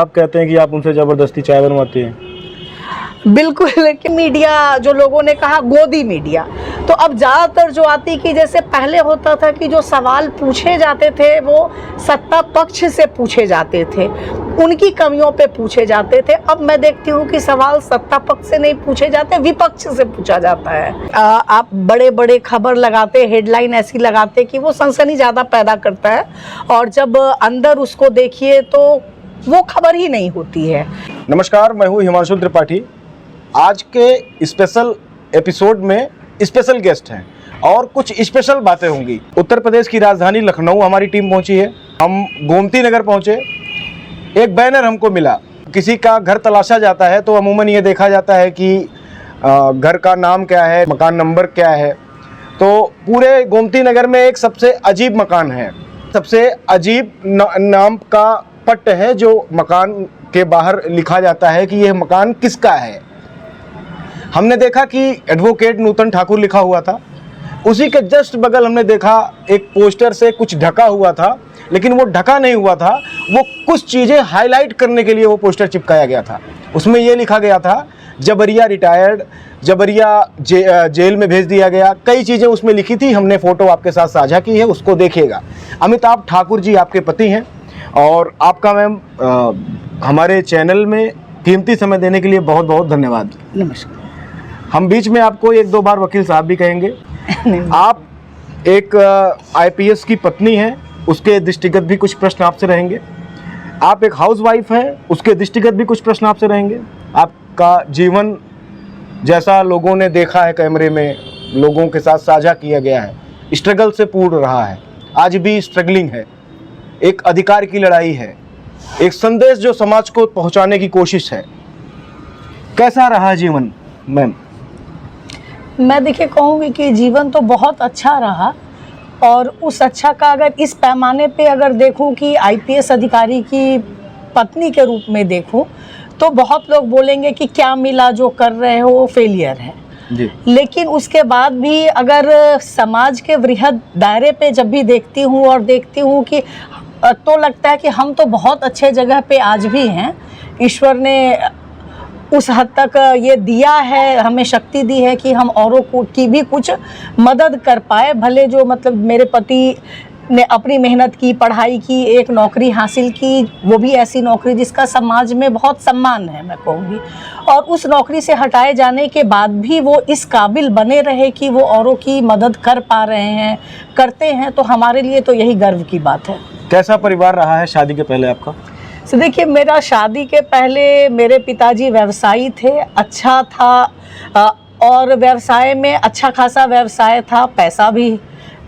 आप कहते हैं कि आप उनसे जबरदस्ती चाय बनवाती हैं। बिल्कुल, लेकिन मीडिया जो लोगों ने कहा गोदी मीडिया, तो अब ज़्यादातर जो आती कि जैसे पहले होता था कि जो सवाल पूछे जाते थे वो सत्ता पक्ष से पूछे जाते थे, उनकी कमियों पे पूछे जाते थे। अब मैं देखती हूँ कि सवाल सत्ता पक्ष से नहीं पूछे जाते, विपक्ष से पूछा जाता है। आप बड़े बड़े खबर लगाते, हेडलाइन ऐसी लगाते कि वो सनसनी ज़्यादा पैदा करता है, और जब अंदर उसको देखिए तो वो खबर ही नहीं होती है। नमस्कार, मैं हूँ हिमांशु त्रिपाठी। आज के स्पेशल एपिसोड में स्पेशल गेस्ट हैं और कुछ स्पेशल बातें होंगी। उत्तर प्रदेश की राजधानी लखनऊ हमारी टीम पहुंची है। हम गोमती नगर पहुंचे। एक बैनर हमको मिला। किसी का घर तलाशा जाता है तो अमूमन ये देखा जाता है कि घर का नाम क्या है, मकान नंबर क्या है। तो पूरे गोमती नगर में एक सबसे अजीब मकान है, सबसे अजीब नाम का पट्ट है जो मकान के बाहर लिखा जाता है कि यह मकान किसका है। हमने देखा कि एडवोकेट नूतन ठाकुर लिखा हुआ था। उसी के जस्ट बगल हमने देखा एक पोस्टर से कुछ ढका हुआ था, लेकिन वो ढका नहीं हुआ था, वो कुछ चीज़ें हाईलाइट करने के लिए वो पोस्टर चिपकाया गया था। उसमें ये लिखा गया था जबरिया रिटायर्ड, जबरिया जेल में भेज दिया गया। कई चीज़ें उसमें लिखी थी। हमने फ़ोटो आपके साथ साझा की है, उसको देखिएगा। अमिताभ ठाकुर जी आपके पति हैं और आपका मैम हमारे चैनल में कीमती समय देने के लिए बहुत बहुत धन्यवाद। नमस्कार। हम बीच में आपको एक दो बार वकील साहब भी कहेंगे। आप एक आईपीएस की पत्नी हैं, उसके दृष्टिगत भी कुछ प्रश्न आपसे रहेंगे। आप एक हाउसवाइफ हैं, उसके दृष्टिगत भी कुछ प्रश्न आपसे रहेंगे। आपका जीवन जैसा लोगों ने देखा है, कैमरे में लोगों के साथ साझा किया गया है, स्ट्रगल से पूर्ण रहा है, आज भी स्ट्रगलिंग है। एक अधिकार की लड़ाई है, एक संदेश जो समाज को पहुंचाने की कोशिश है। कैसा रहा जीवन मैम? मैं देखिए कहूँगी कि जीवन तो बहुत अच्छा रहा, और उस अच्छा का अगर इस पैमाने पे अगर देखूँ कि आईपीएस अधिकारी की पत्नी के रूप में देखूँ तो बहुत लोग बोलेंगे कि क्या मिला, जो कर रहे हो वो फेलियर है जी। लेकिन उसके बाद भी अगर समाज के वृहद दायरे पे जब भी देखती हूँ और देखती हूँ कि तो लगता है कि हम तो बहुत अच्छे जगह पे आज भी हैं। ईश्वर ने उस हद तक ये दिया है, हमें शक्ति दी है कि हम औरों को की भी कुछ मदद कर पाए। भले जो मतलब मेरे पति ने अपनी मेहनत की, पढ़ाई की, एक नौकरी हासिल की, वो भी ऐसी नौकरी जिसका समाज में बहुत सम्मान है मैं कहूँगी, और उस नौकरी से हटाए जाने के बाद भी वो इस काबिल बने रहे कि वो औरों की मदद कर पा रहे हैं, करते हैं, तो हमारे लिए तो यही गर्व की बात है। कैसा परिवार रहा है शादी के पहले आपका? तो देखिए, मेरा शादी के पहले मेरे पिताजी व्यवसायी थे, अच्छा था, और व्यवसाय में अच्छा खासा व्यवसाय था, पैसा भी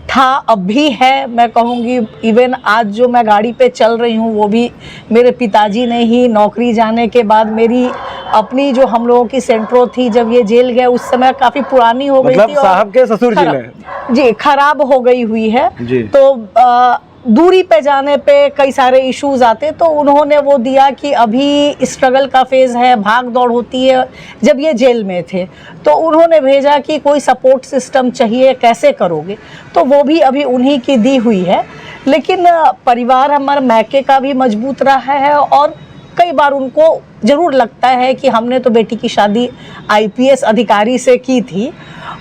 था, अब भी है मैं कहूँगी। इवन आज जो मैं गाड़ी पे चल रही हूँ वो भी मेरे पिताजी ने ही। नौकरी जाने के बाद मेरी अपनी जो हम लोगों की सेंट्रो थी, जब ये जेल गए उस समय काफ़ी पुरानी हो गई थी, साहब के ससुर जी ने जी खराब हो गई हुई है जी। तो दूरी पे जाने पे कई सारे इश्यूज आते, तो उन्होंने वो दिया कि अभी स्ट्रगल का फेज़ है, भाग दौड़ होती है। जब ये जेल में थे तो उन्होंने भेजा कि कोई सपोर्ट सिस्टम चाहिए, कैसे करोगे, तो वो भी अभी उन्हीं की दी हुई है। लेकिन परिवार हमारा मैके का भी मजबूत रहा है, और कई बार उनको ज़रूर लगता है कि हमने तो बेटी की शादी आईपीएस अधिकारी से की थी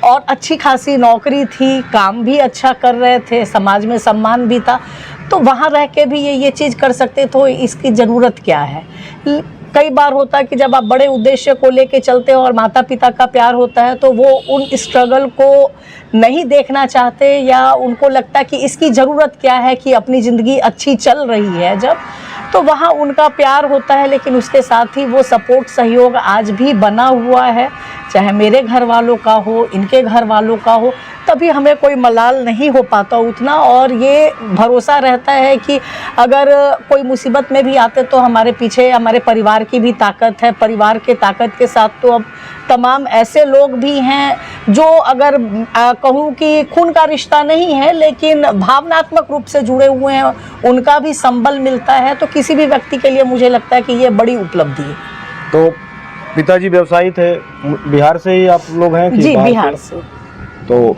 और अच्छी खासी नौकरी थी, काम भी अच्छा कर रहे थे, समाज में सम्मान भी था, तो वहाँ रह के भी ये चीज़ कर सकते, तो इसकी ज़रूरत क्या है। कई बार होता है कि जब आप बड़े उद्देश्य को लेके चलते हो और माता पिता का प्यार होता है तो वो उन स्ट्रगल को नहीं देखना चाहते, या उनको लगता है कि इसकी ज़रूरत क्या है, कि अपनी ज़िंदगी अच्छी चल रही है जब, तो वहाँ उनका प्यार होता है। लेकिन उसके साथ ही वो सपोर्ट सहयोग आज भी बना हुआ है, चाहे मेरे घर वालों का हो, इनके घर वालों का हो, तभी हमें कोई मलाल नहीं हो पाता उतना। और ये भरोसा रहता है कि अगर कोई मुसीबत में भी आते तो हमारे पीछे हमारे परिवार की भी ताकत है। परिवार के ताकत के साथ तो अब तमाम ऐसे लोग भी हैं जो अगर कहूँ कि खून का रिश्ता नहीं है लेकिन भावनात्मक रूप से जुड़े हुए हैं, उनका भी संबल मिलता है। तो किसी भी व्यक्ति के लिए मुझे लगता है कि ये बड़ी उपलब्धि है। तो पिताजी व्यवसायी थे, बिहार से ही आप लोग हैं कि? जी, बिहार से। तो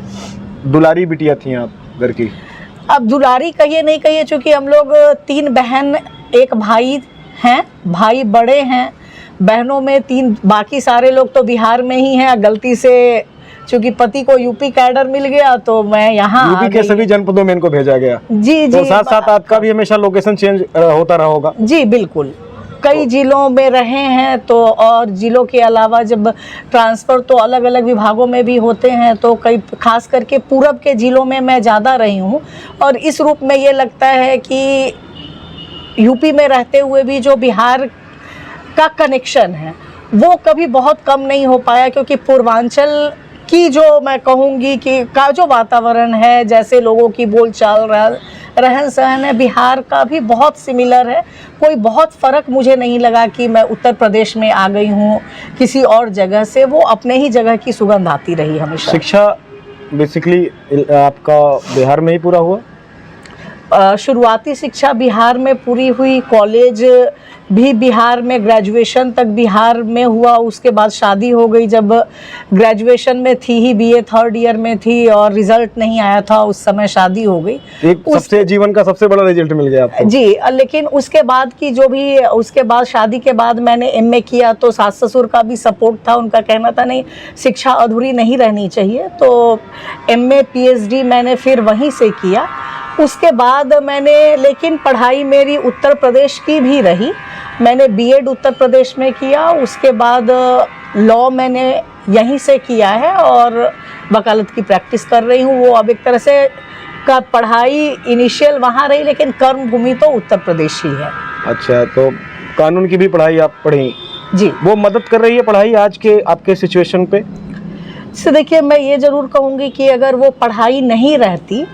दुलारी बिटिया थी आप घर की? अब दुलारी कहिए नहीं कहिए, चूँकि हम लोग 3 बहन 1 भाई हैं, भाई बड़े हैं, बहनों में 3, बाकी सारे लोग तो बिहार में ही हैं। गलती से चूंकि पति को यूपी कैडर मिल गया तो मैं यहाँ यूपी के सभी जनपदों में इनको भेजा गया। जी तो जी, साथ साथ आपका भी हमेशा लोकेशन चेंज होता रहा होगा। जी बिल्कुल, कई जिलों में रहे हैं। तो और जिलों के अलावा जब ट्रांसफ़र तो अलग अलग विभागों में भी होते हैं, तो कई खास करके पूरब के जिलों में मैं ज़्यादा रही हूँ। और इस रूप में ये लगता है कि यूपी में रहते हुए भी जो बिहार का कनेक्शन है वो कभी बहुत कम नहीं हो पाया, क्योंकि पूर्वांचल की जो मैं कहूँगी कि का जो वातावरण है, जैसे लोगों की बोलचाल, रहन सहन है, बिहार का भी बहुत सिमिलर है। कोई बहुत फ़र्क मुझे नहीं लगा कि मैं उत्तर प्रदेश में आ गई हूँ किसी और जगह से, वो अपने ही जगह की सुगंध आती रही हमेशा। शिक्षा बेसिकली आपका बिहार में ही पूरा हुआ? शुरुआती शिक्षा बिहार में पूरी हुई, कॉलेज भी बिहार में, ग्रेजुएशन तक बिहार में हुआ। उसके बाद शादी हो गई। जब ग्रेजुएशन में थी ही, बीए 3rd ईयर में थी और रिजल्ट नहीं आया था, उस समय शादी हो गई। सबसे जीवन का सबसे बड़ा रिजल्ट मिल गया आपको। जी, लेकिन उसके बाद की जो भी, उसके बाद शादी के बाद मैंने एमए किया तो सास ससुर का भी सपोर्ट था। उनका कहना था नहीं, शिक्षा अधूरी नहीं रहनी चाहिए। तो एमए पीएचडी मैंने फिर वहीं से किया। उसके बाद मैंने, लेकिन पढ़ाई मेरी उत्तर प्रदेश की भी रही। मैंने बीएड उत्तर प्रदेश में किया। उसके बाद लॉ मैंने यहीं से किया है और वकालत की प्रैक्टिस कर रही हूँ। वो अब एक तरह से का पढ़ाई इनिशियल वहाँ रही, लेकिन कर्म भूमि तो उत्तर प्रदेश ही है। अच्छा, तो कानून की भी पढ़ाई आप पढ़ी? जी। वो मदद कर रही है पढ़ाई आज के आपके सिचुएशन पे? से देखिए, मैं ये ज़रूर कहूँगी कि अगर वो पढ़ाई नहीं रहती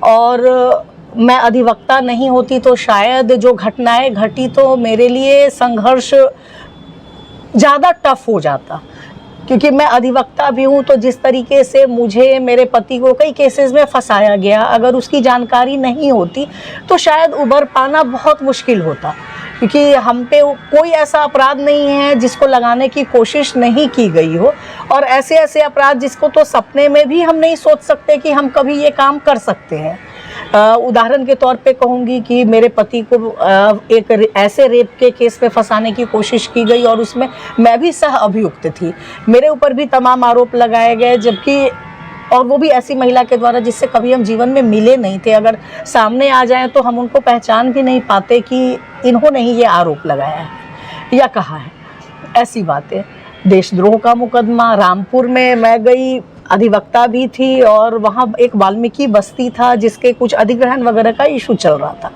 और मैं अधिवक्ता नहीं होती तो शायद जो घटनाएं घटी तो मेरे लिए संघर्ष ज़्यादा टफ हो जाता, क्योंकि मैं अधिवक्ता भी हूँ। तो जिस तरीके से मुझे मेरे पति को कई केसेस में फंसाया गया, अगर उसकी जानकारी नहीं होती तो शायद उबर पाना बहुत मुश्किल होता, क्योंकि हम पे कोई ऐसा अपराध नहीं है जिसको लगाने की कोशिश नहीं की गई हो, और ऐसे ऐसे अपराध जिसको तो सपने में भी हम नहीं सोच सकते कि हम कभी ये काम कर सकते हैं। उदाहरण के तौर पे कहूँगी कि मेरे पति को एक ऐसे रेप के केस पे फंसाने की कोशिश की गई और उसमें मैं भी सह अभियुक्त थी। मेरे ऊपर भी तमाम आरोप लगाए गए, जबकि और वो भी ऐसी महिला के द्वारा जिससे कभी हम जीवन में मिले नहीं थे। अगर सामने आ जाएं तो हम उनको पहचान भी नहीं पाते कि इन्होंने ही ये आरोप लगाया है या कहा है। ऐसी बातें, देशद्रोह का मुकदमा, रामपुर में मैं गई, अधिवक्ता भी थी, और वहाँ एक वाल्मीकि बस्ती था जिसके कुछ अधिग्रहण वगैरह का इशू चल रहा था,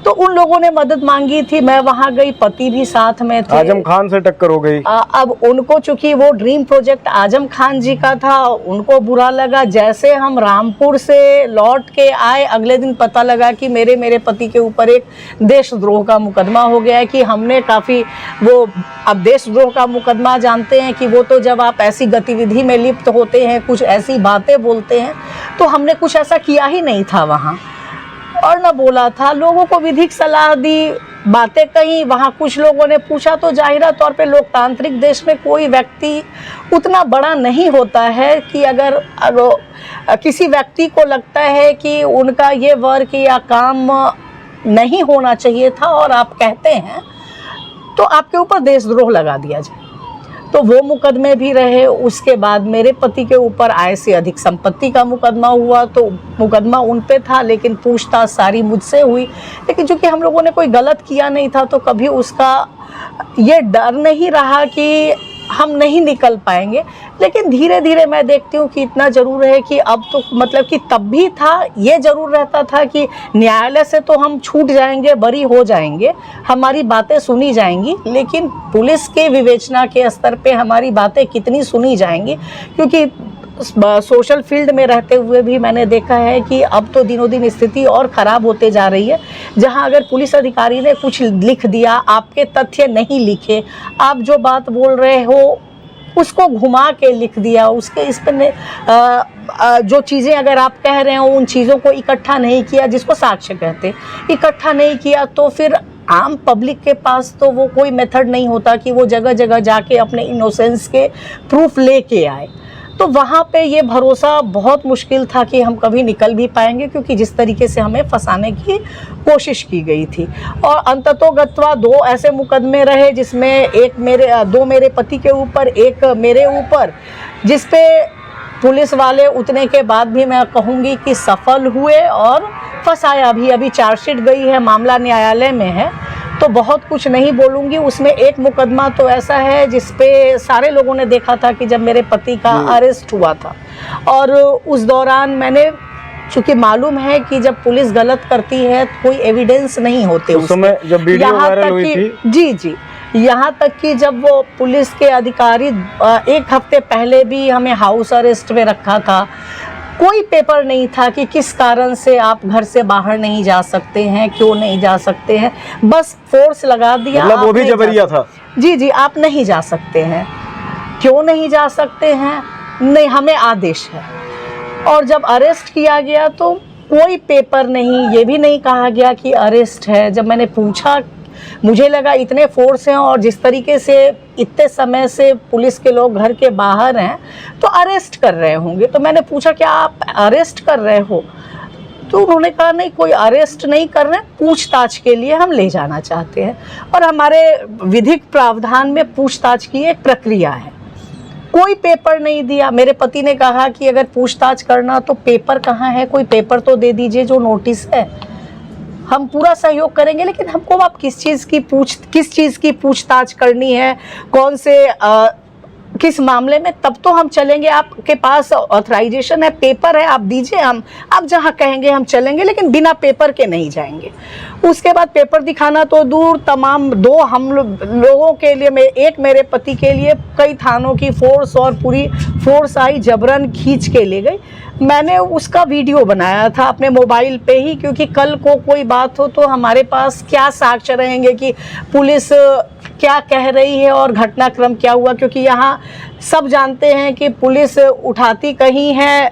तो उन लोगों ने मदद मांगी थी। मैं वहाँ गई, पति भी साथ में थे। आजम खान से टक्कर हो गई। अब उनको, चूंकि वो ड्रीम प्रोजेक्ट आजम खान जी का था, उनको बुरा लगा। जैसे हम रामपुर से लौट के आए, अगले दिन पता लगा कि मेरे पति के ऊपर एक देशद्रोह का मुकदमा हो गया है। कि हमने काफ़ी वो, अब देशद्रोह का मुकदमा जानते हैं कि वो तो जब आप ऐसी गतिविधि में लिप्त होते हैं, कुछ ऐसी बातें बोलते हैं, तो हमने कुछ ऐसा किया ही नहीं था वहाँ और न बोला था। लोगों को विधिक सलाह दी, बातें कही। वहाँ कुछ लोगों ने पूछा तो जाहिरा तौर पे लोकतांत्रिक देश में कोई व्यक्ति उतना बड़ा नहीं होता है कि अगर किसी व्यक्ति को लगता है कि उनका ये वर्क या काम नहीं होना चाहिए था और आप कहते हैं तो आपके ऊपर देशद्रोह लगा दिया जाए। तो वो मुकदमे भी रहे। उसके बाद मेरे पति के ऊपर आय से अधिक संपत्ति का मुकदमा हुआ, तो मुकदमा उन पे था लेकिन पूछताछ सारी मुझसे हुई। लेकिन चूंकि हम लोगों ने कोई गलत किया नहीं था तो कभी उसका ये डर नहीं रहा कि हम नहीं निकल पाएंगे। लेकिन धीरे धीरे मैं देखती हूँ कि इतना ज़रूर है कि अब तो, मतलब कि तब भी था, ये ज़रूर रहता था कि न्यायालय से तो हम छूट जाएंगे, बरी हो जाएंगे, हमारी बातें सुनी जाएंगी, लेकिन पुलिस के विवेचना के स्तर पे हमारी बातें कितनी सुनी जाएंगी। क्योंकि सोशल फील्ड में रहते हुए भी मैंने देखा है कि अब तो दिनों दिन स्थिति और ख़राब होते जा रही है। जहां अगर पुलिस अधिकारी ने कुछ लिख दिया, आपके तथ्य नहीं लिखे, आप जो बात बोल रहे हो उसको घुमा के लिख दिया, उसके इस पर जो चीज़ें अगर आप कह रहे हो उन चीज़ों को इकट्ठा नहीं किया, जिसको साक्ष्य कहते, इकट्ठा नहीं किया, तो फिर आम पब्लिक के पास तो वो कोई मेथड नहीं होता कि वो जगह जगह जाके अपने इनोसेंस के प्रूफ लेके आए। तो वहाँ पे ये भरोसा बहुत मुश्किल था कि हम कभी निकल भी पाएंगे, क्योंकि जिस तरीके से हमें फंसाने की कोशिश की गई थी। और अंततोगत्वा 2 ऐसे मुकदमे रहे, जिसमें दो मेरे पति के ऊपर, एक मेरे ऊपर, जिस पे पुलिस वाले उतने के बाद भी मैं कहूँगी कि सफल हुए और फंसाया भी। अभी चार्जशीट गई है, मामला न्यायालय में है, तो बहुत कुछ नहीं बोलूँगी। उसमें एक मुकदमा तो ऐसा है जिस पे सारे लोगों ने देखा था कि जब मेरे पति का अरेस्ट हुआ था, और उस दौरान मैंने, चूँकि मालूम है कि जब पुलिस गलत करती है तो कोई एविडेंस नहीं होते उस समय जब वीडियो वायरल हुई थी। जी, यहाँ तक कि जब वो पुलिस के अधिकारी 1 हफ्ते पहले भी हमें हाउस अरेस्ट में रखा था, कोई पेपर नहीं था कि किस कारण से आप घर से बाहर नहीं जा सकते हैं, क्यों नहीं जा सकते हैं, बस फोर्स लगा दिया। मतलब वो भी जबरिया था। जी, आप नहीं जा सकते हैं। क्यों नहीं जा सकते हैं? नहीं, हमें आदेश है। और जब अरेस्ट किया गया तो कोई पेपर नहीं, ये भी नहीं कहा गया कि अरेस्ट है। जब मैंने पूछा, मुझे लगा इतने फोर्स हैं और जिस तरीके से इतने समय से पुलिस के लोग घर के बाहर हैं तो अरेस्ट कर रहे होंगे। तो मैंने पूछा, क्या आप अरेस्ट कर रहे हो? तो उन्होंने कहा, नहीं, कोई अरेस्ट नहीं कर रहे, पूछताछ के लिए हम ले जाना चाहते हैं। और हमारे विधिक प्रावधान में पूछताछ की एक प्रक्रिया है। कोई पेपर नहीं दिया। मेरे पति ने कहा कि अगर पूछताछ करना तो पेपर कहाँ है, कोई पेपर तो दे दीजिए जो नोटिस है, हम पूरा सहयोग करेंगे। लेकिन हमको आप किस चीज़ की पूछताछ करनी है, कौन से किस मामले में, तब तो हम चलेंगे। आपके पास ऑथराइजेशन है, पेपर है, आप दीजिए, आप जहाँ कहेंगे हम चलेंगे, लेकिन बिना पेपर के नहीं जाएंगे। उसके बाद पेपर दिखाना तो दूर, तमाम 2 हम लोगों के लिए, एक मेरे पति के लिए कई थानों की फोर्स और पूरी फोर्स आई, जबरन खींच के ले गई। मैंने उसका वीडियो बनाया था अपने मोबाइल पे ही, क्योंकि कल को कोई बात हो तो हमारे पास क्या साक्ष्य रहेंगे कि पुलिस क्या कह रही है और घटनाक्रम क्या हुआ। क्योंकि यहाँ सब जानते हैं कि पुलिस उठाती कहीं है,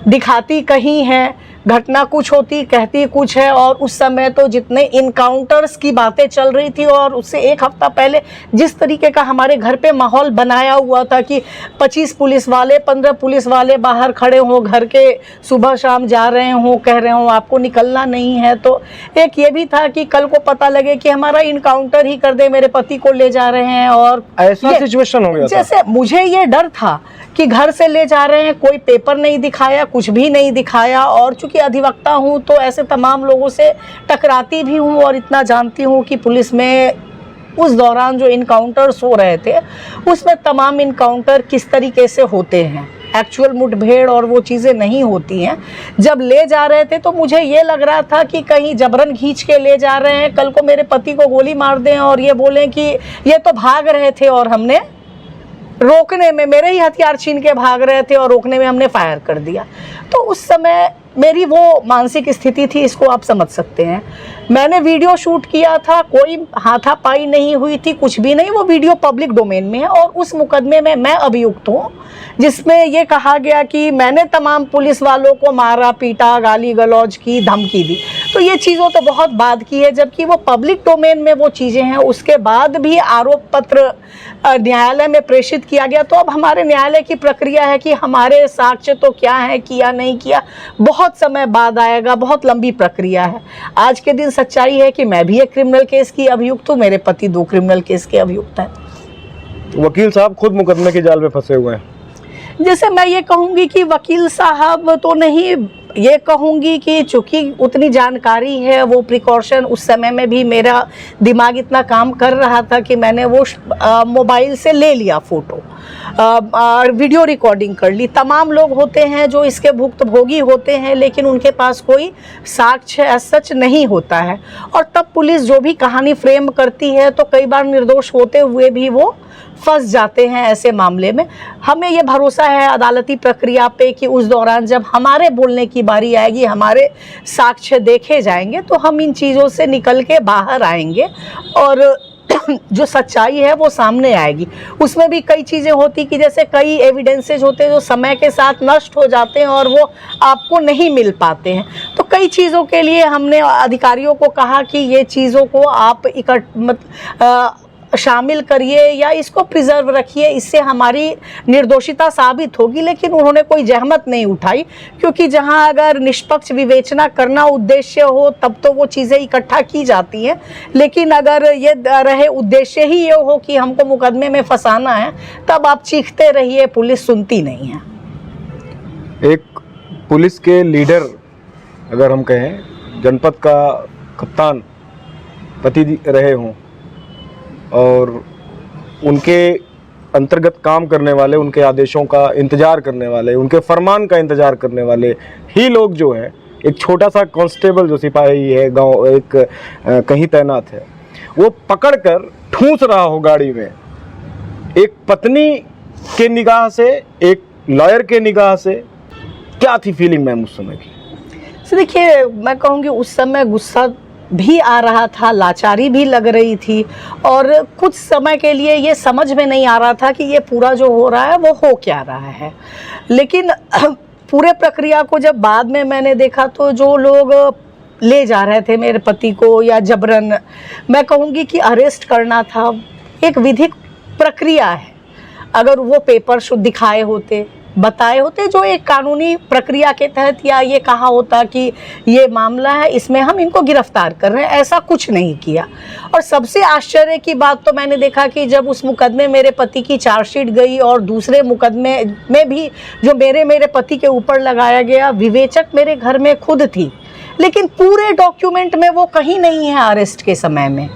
दिखाती कहीं है, घटना कुछ होती, कहती कुछ है। और उस समय तो जितने इनकाउंटर्स की बातें चल रही थी, और उससे 1 हफ्ता पहले जिस तरीके का हमारे घर पे माहौल बनाया हुआ था कि 25 पुलिस वाले, 15 पुलिस वाले बाहर खड़े हों, घर के सुबह शाम जा रहे हों, कह रहे हों आपको निकलना नहीं है। तो एक ये भी था कि कल को पता लगे कि हमारा इनकाउंटर ही कर दे, मेरे पति को ले जा रहे हैं। और ऐसा सिचुएशन हो गया था। जैसे मुझे ये डर था कि घर से ले जा रहे हैं, कोई पेपर नहीं दिखाया, कुछ भी नहीं दिखाया। और चूंकि अधिवक्ता हूँ तो ऐसे तमाम लोगों से टकराती भी हूँ, और इतना जानती हूँ कि पुलिस में उस दौरान जो इनकाउंटर्स हो रहे थे, उसमें तमाम इनकाउंटर किस तरीके से होते हैं, एक्चुअल मुठभेड़ और वो चीज़ें नहीं होती हैं। जब ले जा रहे थे तो मुझे ये लग रहा था कि कहीं जबरन खींच के ले जा रहे हैं, कल को मेरे पति को गोली मार दें और ये बोलें कि ये तो भाग रहे थे और हमने रोकने में, मेरे ही हथियार छीन के भाग रहे थे और रोकने में हमने फायर कर दिया। तो उस समय मेरी वो मानसिक स्थिति थी, इसको आप समझ सकते हैं। मैंने वीडियो शूट किया था, कोई हाथापाई नहीं हुई थी, कुछ भी नहीं, वो वीडियो पब्लिक डोमेन में है। और उस मुकदमे में मैं अभियुक्त हूँ, जिसमें ये कहा गया कि मैंने तमाम पुलिस वालों को मारा, पीटा, गाली गलौज की, धमकी दी। तो ये चीज़ों तो बहुत बाद की है, जबकि वो पब्लिक डोमेन में वो चीज़ें हैं। उसके बाद भी आरोप पत्र न्यायालय में प्रेषित किया गया। तो अब हमारे न्यायालय की प्रक्रिया है कि हमारे साक्ष्य तो क्या है, किया नहीं किया, बहुत समय बाद आएगा, बहुत लंबी प्रक्रिया है। आज के दिन सच्चाई है कि मैं भी एक क्रिमिनल केस की अभियुक्त हूँ, मेरे पति 2 क्रिमिनल केस के अभियुक्त हैं। वकील साहब खुद मुकदमे के जाल में फंसे हुए हैं। जैसे मैं ये कहूँगी कि वकील साहब तो नहीं, ये कहूँगी कि चूँकि उतनी जानकारी है, वो प्रिकॉशन, उस समय में भी मेरा दिमाग इतना काम कर रहा था कि मैंने वो मोबाइल से ले लिया फ़ोटो, वीडियो रिकॉर्डिंग कर ली। तमाम लोग होते हैं जो इसके भुक्तभोगी होते हैं, लेकिन उनके पास कोई साक्ष्य एज सच नहीं होता है। और तब पुलिस जो भी कहानी फ्रेम करती है तो कई बार निर्दोष होते हुए भी वो फंस जाते हैं ऐसे मामले में। हमें ये भरोसा है अदालती प्रक्रिया पे कि उस दौरान जब हमारे बोलने की बारी आएगी, हमारे साक्ष्य देखे जाएंगे, तो हम इन चीज़ों से निकल के बाहर आएंगे और जो सच्चाई है वो सामने आएगी। उसमें भी कई चीज़ें होती कि जैसे कई एविडेंसेज होते हैं जो समय के साथ नष्ट हो जाते हैं और वो आपको नहीं मिल पाते हैं। तो कई चीज़ों के लिए हमने अधिकारियों को कहा कि ये चीज़ों को आप शामिल करिए या इसको प्रिजर्व रखिए, इससे हमारी निर्दोषिता साबित होगी। लेकिन उन्होंने कोई जहमत नहीं उठाई, क्योंकि जहां अगर निष्पक्ष विवेचना करना उद्देश्य हो तब तो वो चीज़ें इकट्ठा की जाती हैं, लेकिन अगर ये रहे उद्देश्य ही ये हो कि हमको मुकदमे में फंसाना है, तब आप चीखते रहिए, पुलिस सुनती नहीं है। एक पुलिस के लीडर अगर हम कहें, जनपद का कप्तान पति रहे हों और उनके अंतर्गत काम करने वाले, उनके आदेशों का इंतज़ार करने वाले, उनके फरमान का इंतज़ार करने वाले ही लोग जो हैं, एक छोटा सा कांस्टेबल जो सिपाही है गांव एक कहीं तैनात है, वो पकड़कर ठूंस रहा हो गाड़ी में, एक पत्नी के निगाह से, एक लॉयर के निगाह से, क्या थी फीलिंग मैम उस समय की? देखिए, मैं कहूँगी उस समय गुस्सा भी आ रहा था, लाचारी भी लग रही थी, और कुछ समय के लिए ये समझ में नहीं आ रहा था कि ये पूरा जो हो रहा है वो हो क्या रहा है। लेकिन पूरे प्रक्रिया को जब बाद में मैंने देखा तो जो लोग ले जा रहे थे मेरे पति को या जबरन, मैं कहूँगी कि अरेस्ट करना था, एक विधिक प्रक्रिया है। अगर वो पेपर शुद्ध दिखाए होते, बताए होते, जो एक कानूनी प्रक्रिया के तहत, या ये कहा होता कि ये मामला है, इसमें हम इनको गिरफ्तार कर रहे हैं, ऐसा कुछ नहीं किया। और सबसे आश्चर्य की बात तो मैंने देखा कि जब उस मुकदमे मेरे पति की चार्जशीट गई और दूसरे मुकदमे में भी जो मेरे पति के ऊपर लगाया गया, विवेचक मेरे घर में खुद थी, लेकिन पूरे डॉक्यूमेंट में वो कहीं नहीं है अरेस्ट के समय में।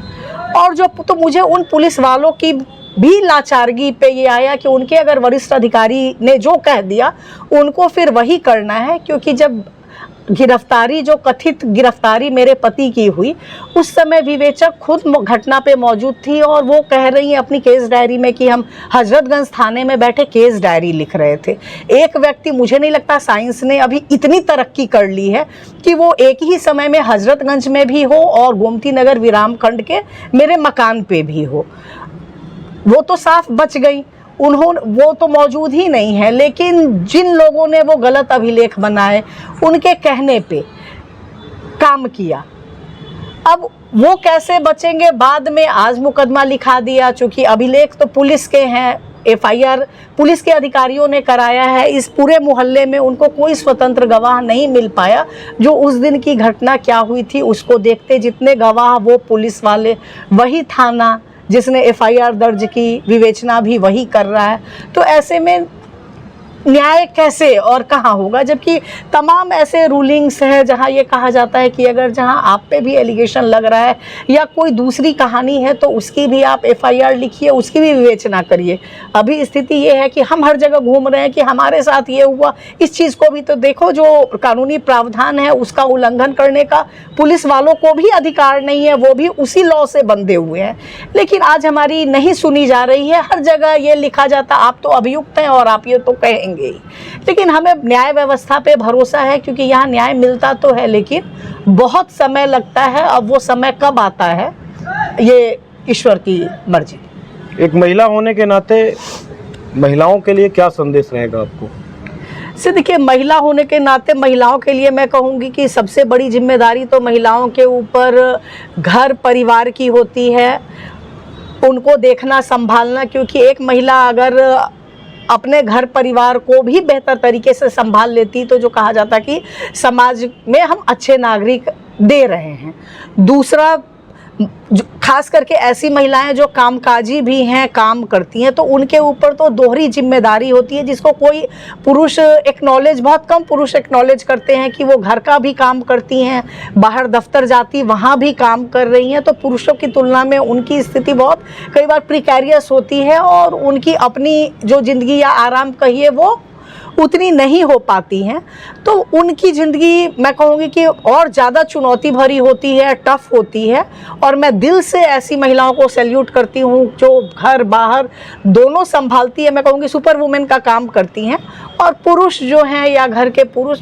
और जो तो मुझे उन पुलिस वालों की भी लाचारगी पे ये आया कि उनके अगर वरिष्ठ अधिकारी ने जो कह दिया उनको फिर वही करना है, क्योंकि जब गिरफ्तारी, जो कथित गिरफ्तारी मेरे पति की हुई, उस समय विवेचक खुद घटना पे मौजूद थी और वो कह रही हैं अपनी केस डायरी में कि हम हजरतगंज थाने में बैठे केस डायरी लिख रहे थे। एक व्यक्ति, मुझे नहीं लगता साइंस ने अभी इतनी तरक्की कर ली है कि वो एक ही समय में हजरतगंज में भी हो और गोमती नगर विरामखंड के मेरे मकान पे भी हो। वो तो साफ बच गई, वो तो मौजूद ही नहीं है। लेकिन जिन लोगों ने वो गलत अभिलेख बनाए, उनके कहने पे काम किया, अब वो कैसे बचेंगे? बाद में आज मुकदमा लिखा दिया, चूंकि अभिलेख तो पुलिस के हैं, FIR पुलिस के अधिकारियों ने कराया है। इस पूरे मोहल्ले में उनको कोई स्वतंत्र गवाह नहीं मिल पाया जो उस दिन की घटना क्या हुई थी उसको देखते। जितने गवाह वो पुलिस वाले, वही थाना जिसने FIR दर्ज की, विवेचना भी वही कर रहा है। तो ऐसे में न्याय कैसे और कहाँ होगा? जबकि तमाम ऐसे रूलिंग्स हैं जहाँ ये कहा जाता है कि अगर जहाँ आप पे भी एलिगेशन लग रहा है या कोई दूसरी कहानी है तो उसकी भी आप FIR लिखिए, उसकी भी विवेचना करिए। अभी स्थिति ये है कि हम हर जगह घूम रहे हैं कि हमारे साथ ये हुआ, इस चीज़ को भी तो देखो। जो कानूनी प्रावधान है उसका उल्लंघन करने का पुलिस वालों को भी अधिकार नहीं है, वो भी उसी लॉ से बंधे हुए हैं। लेकिन आज हमारी नहीं सुनी जा रही है। हर जगह ये लिखा जाता आप तो अभियुक्त हैं और आप ये तो कहेंगे। लेकिन हमें न्याय व्यवस्था पे भरोसा है, क्योंकि यहाँ न्याय मिलता तो है लेकिन बहुत समय लगता है। अब वो समय कब आता है ये ईश्वर की मर्जी। एक महिला होने के नाते महिलाओं के लिए क्या संदेश रहेगा आपको? देखिए, महिला होने के नाते महिलाओं के लिए मैं कहूँगी कि सबसे बड़ी जिम्मेदारी तो महिलाओं के ऊपर घर परिवार की होती है, उनको देखना संभालना। क्योंकि एक महिला अगर अपने घर परिवार को भी बेहतर तरीके से संभाल लेती तो जो कहा जाता कि समाज में हम अच्छे नागरिक दे रहे हैं। दूसरा, खास करके ऐसी महिलाएं जो कामकाजी भी हैं, काम करती हैं, तो उनके ऊपर तो दोहरी जिम्मेदारी होती है जिसको कोई पुरुष एक्नॉलेज, बहुत कम पुरुष एक्नॉलेज करते हैं कि वो घर का भी काम करती हैं, बाहर दफ्तर जाती वहाँ भी काम कर रही हैं। तो पुरुषों की तुलना में उनकी स्थिति बहुत कई बार प्रिकैरियस होती है और उनकी अपनी जो ज़िंदगी या आराम कहिए वो उतनी नहीं हो पाती हैं। तो उनकी ज़िंदगी मैं कहूँगी कि और ज़्यादा चुनौती भरी होती है, टफ होती है। और मैं दिल से ऐसी महिलाओं को सैल्यूट करती हूँ जो घर बाहर दोनों संभालती है। मैं कहूँगी सुपर वुमेन का काम करती हैं। और पुरुष जो हैं या घर के पुरुष,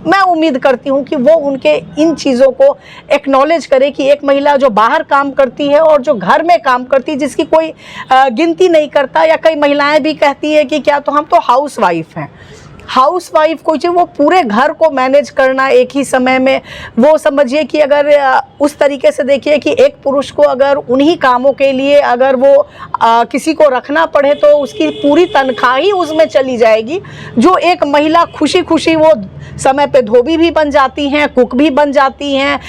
मैं उम्मीद करती हूँ कि वो उनके इन चीज़ों को एक्नॉलेज करे कि एक महिला जो बाहर काम करती है और जो घर में काम करती है, जिसकी कोई गिनती नहीं करता। या कई महिलाएं भी कहती है कि क्या तो हम तो हाउस वाइफ हैं। हाउस वाइफ को जो वो पूरे घर को मैनेज करना एक ही समय में, वो समझिए कि अगर उस तरीके से देखिए कि एक पुरुष को अगर उन्हीं कामों के लिए अगर वो किसी को रखना पड़े तो उसकी पूरी तनख्वाह ही उसमें चली जाएगी। जो एक महिला खुशी खुशी वो समय पे धोबी भी बन जाती हैं, कुक भी बन जाती हैं,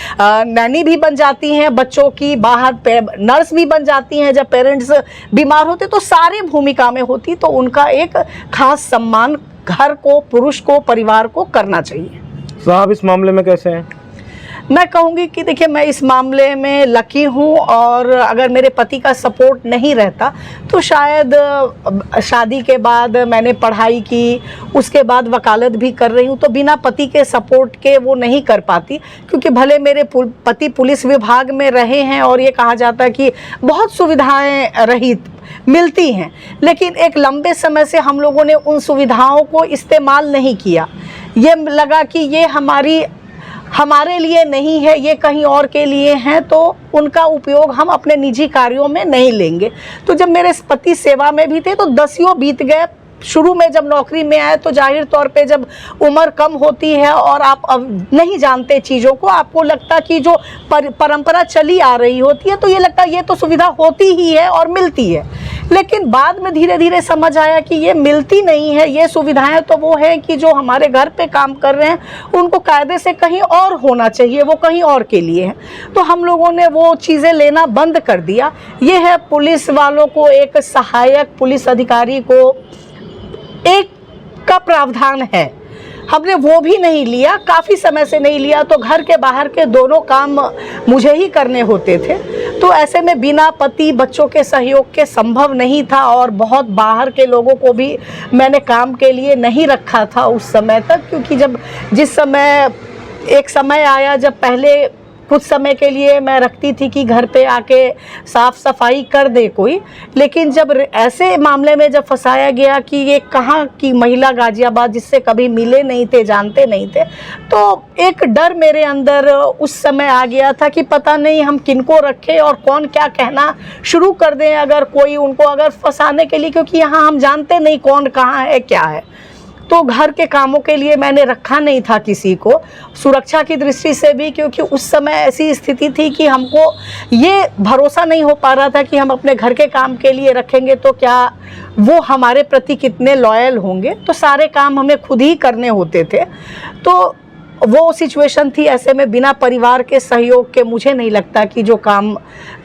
नैनी भी बन जाती हैं, बच्चों की बाहर नर्स भी बन जाती हैं, जब पेरेंट्स बीमार होते तो सारी भूमिका में होती, तो उनका एक खास सम्मान घर को, पुरुष को, परिवार को करना चाहिए। साहब इस मामले में कैसे हैं? मैं कहूँगी कि देखिए मैं इस मामले में लकी हूँ, और अगर मेरे पति का सपोर्ट नहीं रहता तो शायद शादी के बाद मैंने पढ़ाई की, उसके बाद वकालत भी कर रही हूँ, तो बिना पति के सपोर्ट के वो नहीं कर पाती। क्योंकि भले मेरे पति पुलिस विभाग में रहे हैं और ये कहा जाता है कि बहुत सुविधाएं रहित मिलती हैं, लेकिन एक लंबे समय से हम लोगों ने उन सुविधाओं को इस्तेमाल नहीं किया। ये लगा कि ये हमारे लिए नहीं है, ये कहीं और के लिए हैं, तो उनका उपयोग हम अपने निजी कार्यों में नहीं लेंगे। तो जब मेरे पति सेवा में भी थे तो 10 बीत गए। शुरू में जब नौकरी में आए तो जाहिर तौर पे जब उम्र कम होती है और आप अब नहीं जानते चीज़ों को, आपको लगता कि जो परंपरा चली आ रही होती है तो ये लगता है ये तो सुविधा होती ही है और मिलती है। लेकिन बाद में धीरे धीरे समझ आया कि ये मिलती नहीं है, ये सुविधाएं तो वो है कि जो हमारे घर पे काम कर रहे हैं उनको कायदे से कहीं और होना चाहिए, वो कहीं और के लिए है। तो हम लोगों ने वो चीज़ें लेना बंद कर दिया। ये है पुलिस वालों को, एक सहायक पुलिस अधिकारी को एक का प्रावधान है, हमने वो भी नहीं लिया, काफ़ी समय से नहीं लिया, तो घर के बाहर के दोनों काम मुझे ही करने होते थे। तो ऐसे में बिना पति बच्चों के सहयोग के संभव नहीं था, और बहुत बाहर के लोगों को भी मैंने काम के लिए नहीं रखा था उस समय तक। क्योंकि जिस समय एक समय आया जब पहले कुछ समय के लिए मैं रखती थी कि घर पे आके साफ़ सफाई कर दे कोई, लेकिन जब ऐसे मामले में जब फंसाया गया कि ये कहाँ की महिला गाजियाबाद जिससे कभी मिले नहीं थे, जानते नहीं थे, तो एक डर मेरे अंदर उस समय आ गया था कि पता नहीं हम किनको रखें और कौन क्या कहना शुरू कर दें अगर कोई उनको अगर फंसाने के लिए, क्योंकि यहाँ हम जानते नहीं कौन कहाँ है क्या है। तो घर के कामों के लिए मैंने रखा नहीं था किसी को, सुरक्षा की दृष्टि से भी, क्योंकि उस समय ऐसी स्थिति थी कि हमको ये भरोसा नहीं हो पा रहा था कि हम अपने घर के काम के लिए रखेंगे तो क्या वो हमारे प्रति कितने लॉयल होंगे। तो सारे काम हमें खुद ही करने होते थे। तो वो सिचुएशन थी। ऐसे में बिना परिवार के सहयोग के मुझे नहीं लगता कि जो काम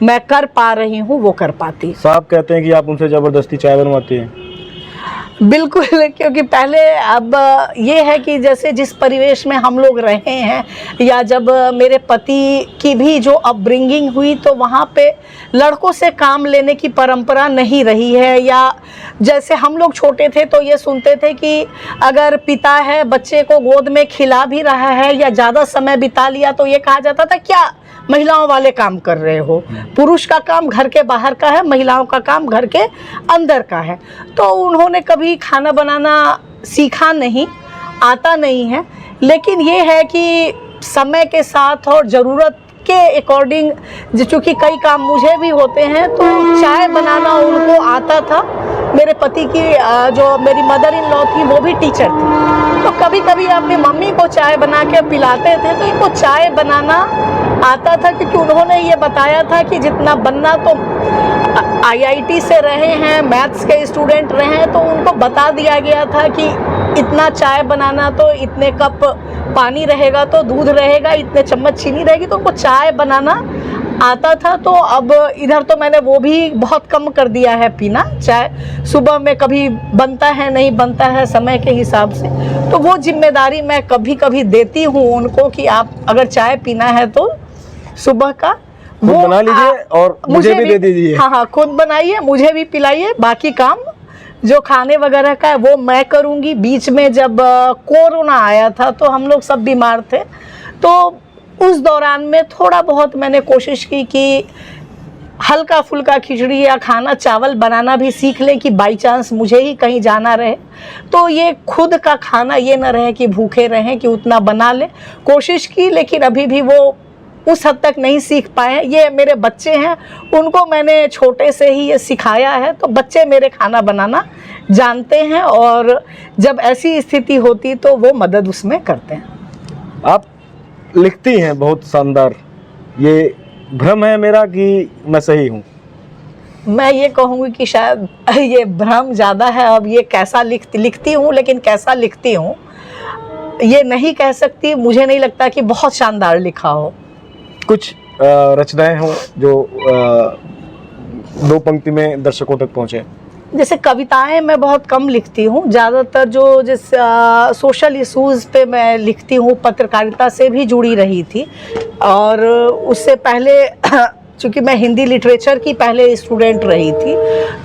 मैं कर पा रही हूँ वो कर पाती। साहब कहते हैं कि आप उनसे ज़बरदस्ती चाय बनवाती हैं। बिल्कुल, क्योंकि पहले अब ये है कि जैसे जिस परिवेश में हम लोग रहे हैं, या जब मेरे पति की भी जो अपब्रिंगिंग हुई, तो वहाँ पे लड़कों से काम लेने की परंपरा नहीं रही है। या जैसे हम लोग छोटे थे तो ये सुनते थे कि अगर पिता है बच्चे को गोद में खिला भी रहा है या ज़्यादा समय बिता लिया तो ये कहा जाता था क्या महिलाओं वाले काम कर रहे हो, पुरुष का काम घर के बाहर का है, महिलाओं का काम घर के अंदर का है। तो उन्होंने कभी खाना बनाना सीखा नहीं, आता नहीं है। लेकिन ये है कि समय के साथ और ज़रूरत के अकॉर्डिंग, चूँकि कई काम मुझे भी होते हैं, तो चाय बनाना उनको आता था। मेरे पति की जो मेरी मदर इन लॉ थी वो भी टीचर थी, तो कभी कभी अपनी मम्मी को चाय बना के पिलाते थे। तो इनको चाय बनाना आता था, क्योंकि उन्होंने ये बताया था कि जितना बनना, तो IIT से रहे हैं, मैथ्स के स्टूडेंट रहे हैं, तो उनको बता दिया गया था कि इतना चाय बनाना तो इतने कप पानी रहेगा, तो दूध रहेगा, इतने चम्मच चीनी रहेगी, तो उनको चाय बनाना आता था। तो अब इधर तो मैंने वो भी बहुत कम कर दिया है पीना चाय। सुबह में कभी बनता है, नहीं बनता है समय के हिसाब से, तो वो जिम्मेदारी मैं कभी कभी देती हूँ उनको कि आप अगर चाय पीना है तो सुबह का वो बना लीजिए और मुझे भी दे दीजिए। हाँ, खुद बनाइए, मुझे भी पिलाइए, बाकी काम जो खाने वगैरह का है वो मैं करूँगी। बीच में जब कोरोना आया था तो हम लोग सब बीमार थे, तो उस दौरान में थोड़ा बहुत मैंने कोशिश की कि हल्का फुल्का खिचड़ी या खाना चावल बनाना भी सीख लें, कि बाई चांस मुझे ही कहीं जाना रहे तो ये खुद का खाना ये ना रहे कि भूखे रहें, कि उतना बना ले। कोशिश की, लेकिन अभी भी वो उस हद तक नहीं सीख पाए। ये मेरे बच्चे हैं, उनको मैंने छोटे से ही ये सिखाया है, तो बच्चे मेरे खाना बनाना जानते हैं और जब ऐसी स्थिति होती तो वो मदद उसमें करते हैं। आप लिखती हैं बहुत शानदार, ये भ्रम है मेरा कि मैं सही हूँ? मैं ये कहूँगी कि शायद ये भ्रम ज़्यादा है। अब ये कैसा लिखती हूँ, लेकिन कैसा लिखती हूँ ये नहीं कह सकती। मुझे नहीं लगता कि बहुत शानदार लिखा हो। कुछ रचनाएं हों जो दो पंक्ति में दर्शकों तक पहुँचे? जैसे कविताएं मैं बहुत कम लिखती हूँ, ज़्यादातर जो जैसे सोशल इश्यूज़ पे मैं लिखती हूँ। पत्रकारिता से भी जुड़ी रही थी और उससे पहले चूँकि मैं हिंदी लिटरेचर की पहले स्टूडेंट रही थी,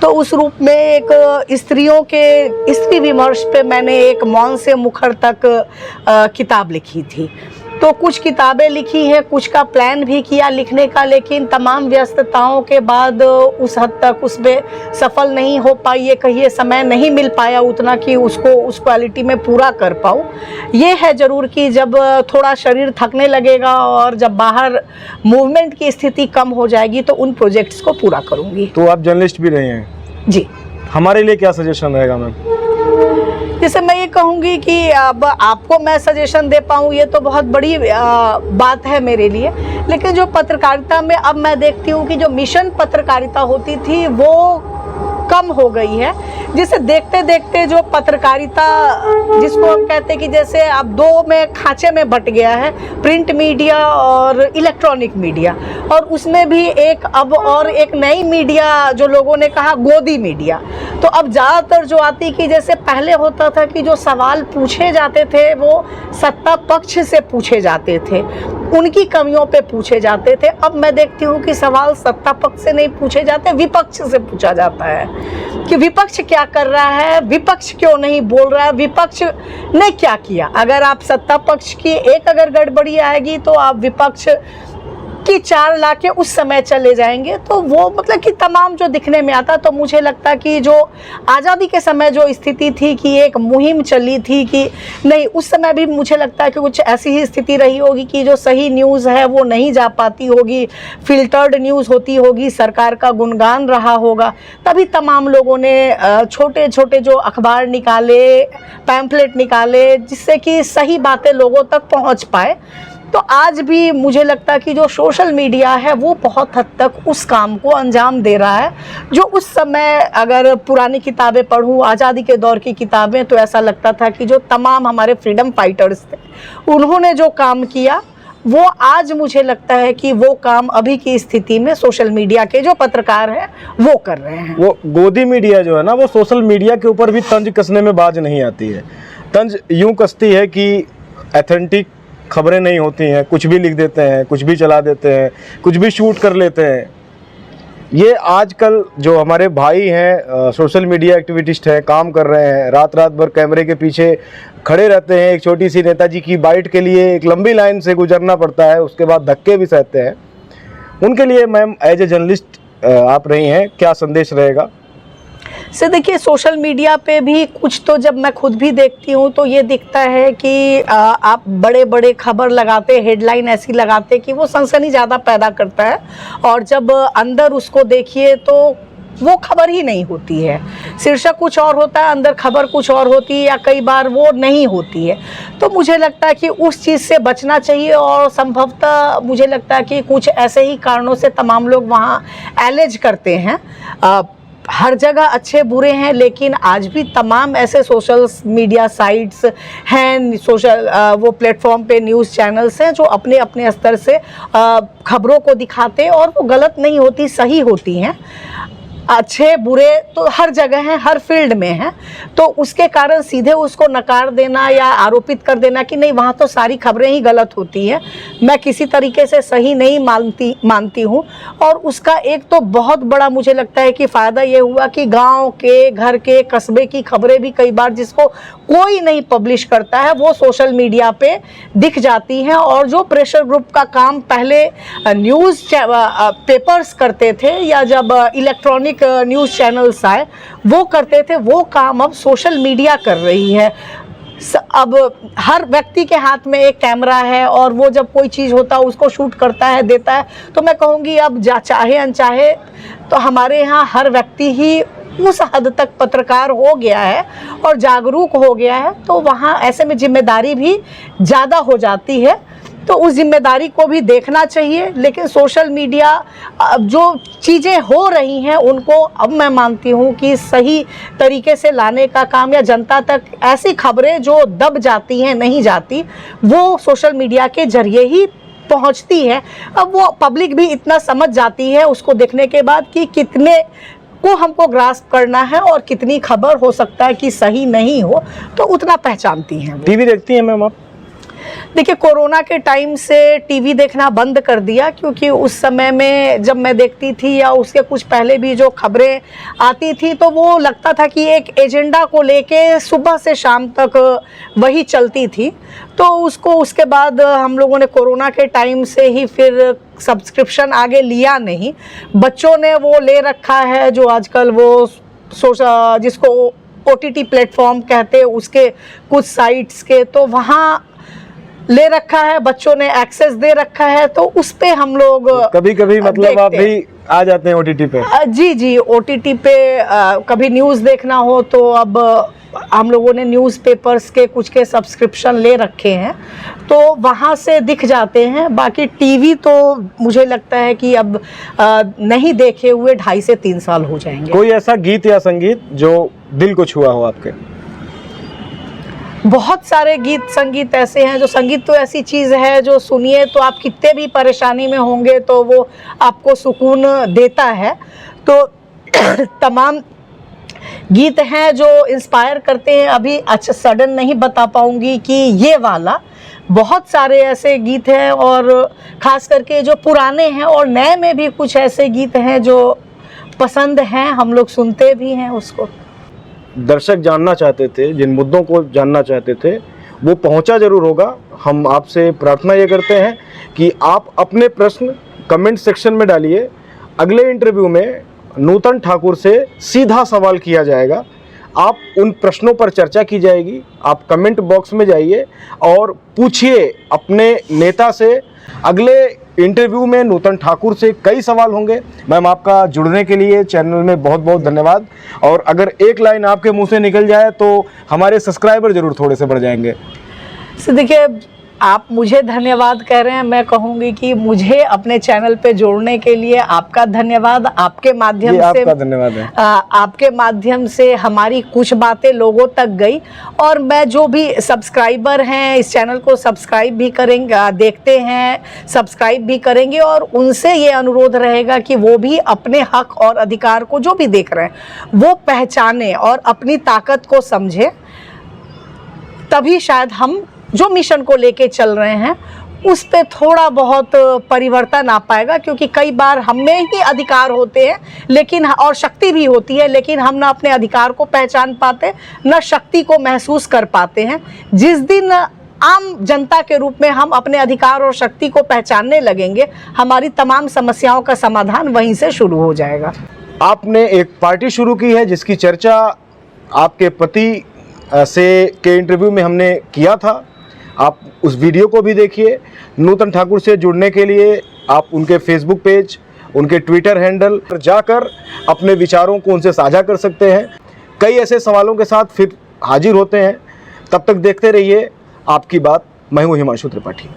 तो उस रूप में एक स्त्रियों के स्त्री विमर्श पे मैंने एक मौन से मुखर तक किताब लिखी थी। तो कुछ किताबें लिखी हैं, कुछ का प्लान भी किया लिखने का, लेकिन तमाम व्यस्तताओं के बाद उस हद तक उसमें सफल नहीं हो पाई। ये कहिए समय नहीं मिल पाया उतना कि उसको उस क्वालिटी में पूरा कर पाऊँ। ये है ज़रूर कि जब थोड़ा शरीर थकने लगेगा और जब बाहर मूवमेंट की स्थिति कम हो जाएगी तो उन प्रोजेक्ट्स को पूरा करूँगी। तो आप जर्नलिस्ट भी रहे हैं जी। हमारे लिए क्या सजेशन रहेगा मैम? जैसे मैं ये कहूँगी कि अब आपको मैं सजेशन दे पाऊँ ये तो बहुत बड़ी बात है मेरे लिए, लेकिन जो पत्रकारिता में अब मैं देखती हूँ कि जो मिशन पत्रकारिता होती थी वो कम हो गई है। जिसे देखते देखते जो पत्रकारिता जिसको हम कहते हैं कि जैसे अब दो में खांचे में बट गया है, प्रिंट मीडिया और इलेक्ट्रॉनिक मीडिया, और उसमें भी एक अब और एक नई मीडिया जो लोगों ने कहा गोदी मीडिया। तो अब ज़्यादातर जो आती कि जैसे पहले होता था कि जो सवाल पूछे जाते थे वो सत्ता पक्ष से पूछे जाते थे, उनकी कमियों पे पूछे जाते थे। अब मैं देखती हूँ कि सवाल सत्ता पक्ष से नहीं पूछे जाते, विपक्ष से पूछा जाता है कि विपक्ष क्या कर रहा है, विपक्ष क्यों नहीं बोल रहा है, विपक्ष ने क्या किया। अगर आप सत्ता पक्ष की एक अगर गड़बड़ी आएगी तो आप विपक्ष की चार लाके उस समय चले जाएंगे। तो वो मतलब कि तमाम जो दिखने में आता, तो मुझे लगता कि जो आज़ादी के समय जो स्थिति थी कि एक मुहिम चली थी कि नहीं, उस समय भी मुझे लगता है कि कुछ ऐसी ही स्थिति रही होगी कि जो सही न्यूज़ है वो नहीं जा पाती होगी, फिल्टर्ड न्यूज़ होती होगी, सरकार का गुणगान रहा होगा, तभी तमाम लोगों ने छोटे छोटे जो अखबार निकाले, पैम्फलेट निकाले, जिससे कि सही बातें लोगों तक पहुँच पाए। तो आज भी मुझे लगता है कि जो सोशल मीडिया है वो बहुत हद तक उस काम को अंजाम दे रहा है जो उस समय, अगर पुरानी किताबें पढ़ूं, आज़ादी के दौर की किताबें, तो ऐसा लगता था कि जो तमाम हमारे फ्रीडम फाइटर्स थे उन्होंने जो काम किया वो आज मुझे लगता है कि वो काम अभी की स्थिति में सोशल मीडिया के जो पत्रकार हैं वो कर रहे हैं। वो गोदी मीडिया जो है ना, वो सोशल मीडिया के ऊपर भी तंज कसने में बाज नहीं आती है। तंज यूँ कसती है कि ऑथेंटिक खबरें नहीं होती हैं, कुछ भी लिख देते हैं, कुछ भी चला देते हैं, कुछ भी शूट कर लेते हैं। ये आजकल जो हमारे भाई हैं, सोशल मीडिया एक्टिविस्ट हैं, काम कर रहे हैं, रात रात भर कैमरे के पीछे खड़े रहते हैं, एक छोटी सी नेताजी की बाइट के लिए एक लंबी लाइन से गुजरना पड़ता है, उसके बाद धक्के भी सहते हैं। उनके लिए मैम एज ए जर्नलिस्ट आप रही हैं, क्या संदेश रहेगा? से देखिए, सोशल मीडिया पे भी कुछ तो जब मैं खुद भी देखती हूँ तो ये दिखता है कि आप बड़े बड़े खबर लगाते, हेडलाइन ऐसी लगाते कि वो सनसनी ज़्यादा पैदा करता है, और जब अंदर उसको देखिए तो वो खबर ही नहीं होती है। शीर्षक कुछ और होता है, अंदर खबर कुछ और होती है, या कई बार वो नहीं होती है। तो मुझे लगता है कि उस चीज़ से बचना चाहिए, और संभवतः मुझे लगता है कि कुछ ऐसे ही कारणों से तमाम लोग वहाँ एलेज करते हैं। हर जगह अच्छे बुरे हैं, लेकिन आज भी तमाम ऐसे सोशल मीडिया साइट्स हैं, सोशल वो प्लेटफॉर्म पे न्यूज़ चैनल्स हैं जो अपने अपने स्तर से खबरों को दिखाते हैं, और वो गलत नहीं होती, सही होती हैं। अच्छे बुरे तो हर जगह हैं, हर फील्ड में हैं। तो उसके कारण सीधे उसको नकार देना या आरोपित कर देना कि नहीं वहाँ तो सारी खबरें ही गलत होती हैं, मैं किसी तरीके से सही नहीं मानती हूँ। और उसका एक तो बहुत बड़ा मुझे लगता है कि फ़ायदा ये हुआ कि गांव के, घर के, कस्बे की खबरें भी कई बार जिसको कोई नहीं पब्लिश करता है वो सोशल मीडिया पे दिख जाती हैं। और जो प्रेशर ग्रुप का काम पहले न्यूज़ पेपर्स करते थे या जब इलेक्ट्रॉनिक न्यूज़ चैनल्स आए वो करते थे, वो काम अब सोशल मीडिया कर रही है। अब हर व्यक्ति के हाथ में एक कैमरा है, और वो जब कोई चीज़ होता है उसको शूट करता है, देता है। तो मैं कहूँगी अब चाहे अनचाहे तो हमारे यहाँ हर व्यक्ति ही उस हद तक पत्रकार हो गया है और जागरूक हो गया है, तो वहाँ ऐसे में जिम्मेदारी भी ज़्यादा हो जाती है। तो उस जिम्मेदारी को भी देखना चाहिए। लेकिन सोशल मीडिया अब जो चीज़ें हो रही हैं उनको अब मैं मानती हूँ कि सही तरीके से लाने का काम, या जनता तक ऐसी खबरें जो दब जाती हैं, नहीं जाती, वो सोशल मीडिया के जरिए ही पहुँचती है। अब वो पब्लिक भी इतना समझ जाती है उसको देखने के बाद कि कितने को हमको ग्रास्प करना है और कितनी खबर हो सकता है कि सही नहीं हो, तो उतना पहचानती हैं। टीवी देखती हैं मैम आप? देखिए, कोरोना के टाइम से टीवी देखना बंद कर दिया, क्योंकि उस समय में जब मैं देखती थी या उसके कुछ पहले भी जो खबरें आती थी, तो वो लगता था कि एक एजेंडा को लेके सुबह से शाम तक वही चलती थी। तो उसके बाद हम लोगों ने कोरोना के टाइम से ही फिर सब्सक्रिप्शन आगे लिया नहीं। बच्चों ने वो ले रखा है जो आजकल वो जिसको OTT प्लेटफॉर्म कहते हैं, उसके कुछ साइट्स के, तो वहाँ ले रखा है, बच्चों ने एक्सेस दे रखा है, तो उस पे हम लोग कभी कभी मतलब आप भी आ जाते हैं OTT पे? जी, OTT पे कभी न्यूज़ देखना हो तो अब हम लोगों ने न्यूज़पेपर्स के कुछ के सब्सक्रिप्शन ले रखे हैं, तो वहाँ से दिख जाते हैं। बाकी टीवी तो मुझे लगता है कि अब नहीं देखे हुए 2.5 से 3 साल हो जाएंगे। कोई ऐसा गीत या संगीत जो दिल को छुआ हो आपके? बहुत सारे गीत संगीत ऐसे हैं जो, संगीत तो ऐसी चीज़ है जो सुनिए तो आप कितने भी परेशानी में होंगे तो वो आपको सुकून देता है। तो तमाम गीत हैं जो इंस्पायर करते हैं। अभी अच्छा सडन नहीं बता पाऊंगी कि ये वाला, बहुत सारे ऐसे गीत हैं, और ख़ास करके जो पुराने हैं और नए में भी कुछ ऐसे गीत हैं जो पसंद हैं, हम लोग सुनते भी हैं उसको। दर्शक जानना चाहते थे, जिन मुद्दों को जानना चाहते थे वो पहुंचा जरूर होगा। हम आपसे प्रार्थना ये करते हैं कि आप अपने प्रश्न कमेंट सेक्शन में डालिए। अगले इंटरव्यू में नूतन ठाकुर से सीधा सवाल किया जाएगा, आप उन प्रश्नों पर चर्चा की जाएगी। आप कमेंट बॉक्स में जाइए और पूछिए अपने नेता से। अगले इंटरव्यू में नूतन ठाकुर से कई सवाल होंगे। मैम, आपका जुड़ने के लिए चैनल में बहुत बहुत धन्यवाद। और अगर एक लाइन आपके मुंह से निकल जाए तो हमारे सब्सक्राइबर जरूर थोड़े से बढ़ जाएंगे। देखिए, आप मुझे धन्यवाद कह रहे हैं, मैं कहूँगी कि मुझे अपने चैनल पे जोड़ने के लिए आपका धन्यवाद। आपके माध्यम से आपका धन्यवाद है। आपके माध्यम से हमारी कुछ बातें लोगों तक गई, और मैं जो भी सब्सक्राइबर हैं इस चैनल को सब्सक्राइब भी करेंगे, देखते हैं, सब्सक्राइब भी करेंगे, और उनसे ये अनुरोध रहेगा कि वो भी अपने हक और अधिकार को, जो भी देख रहे हैं, वो पहचाने और अपनी ताकत को समझे। तभी शायद हम जो मिशन को लेके चल रहे हैं उस पे थोड़ा बहुत परिवर्तन आ पाएगा, क्योंकि कई बार हमें ही अधिकार होते हैं लेकिन, और शक्ति भी होती है, लेकिन हम ना अपने अधिकार को पहचान पाते, ना शक्ति को महसूस कर पाते हैं। जिस दिन आम जनता के रूप में हम अपने अधिकार और शक्ति को पहचानने लगेंगे, हमारी तमाम समस्याओं का समाधान वहीं से शुरू हो जाएगा। आपने एक पार्टी शुरू की है जिसकी चर्चा आपके पति के इंटरव्यू में हमने किया था। आप उस वीडियो को भी देखिए। नूतन ठाकुर से जुड़ने के लिए आप उनके फेसबुक पेज, उनके ट्विटर हैंडल पर जाकर अपने विचारों को उनसे साझा कर सकते हैं। कई ऐसे सवालों के साथ फिर हाजिर होते हैं। तब तक देखते रहिए आपकी बात। मैं हूँ हिमांशु त्रिपाठी।